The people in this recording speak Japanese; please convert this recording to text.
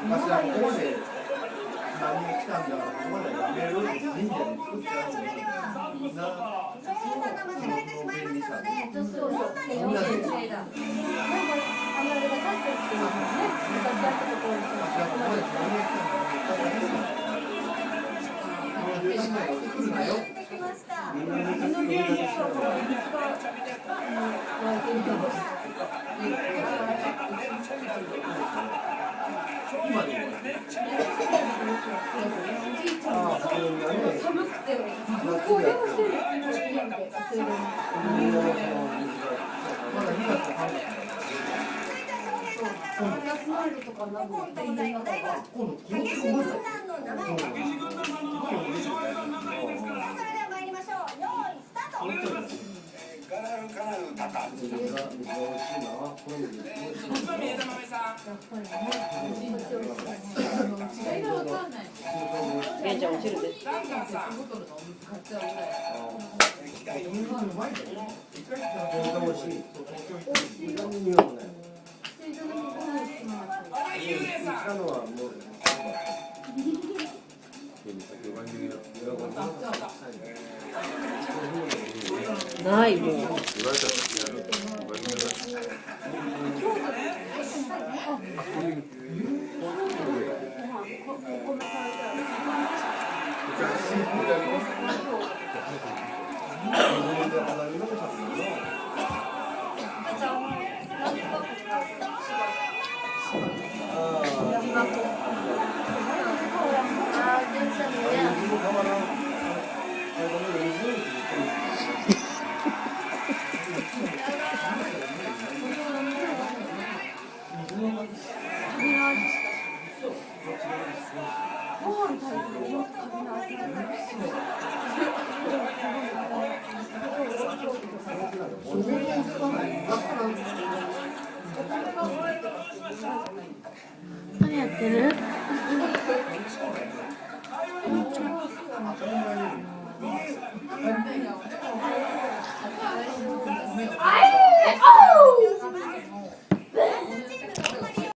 私はここまで何に来たんだからここまでやめる神社に作ってあるのにな。さんが間違えてしまいましたので、そうそう。みんなになんかあのあれが立ってるっていうね、昔やったところに。私はここまで何に来たんだから13枚を作るなよ。できました。うちの家にはほら水が湧いてるけど。今でも寒くて、どこでもしてる家で、まだ2月の半分。夏の夜とかなんか今度のお題は今度たけし軍団の名前。それでは参りましょう。用意スタート。カナルタカ。水が美味しいのはこれですね。宮田豆さん。玄ちゃん落ちるで。ランカーさん。ゆうえさん。ないもう。何やってる？あい、おう。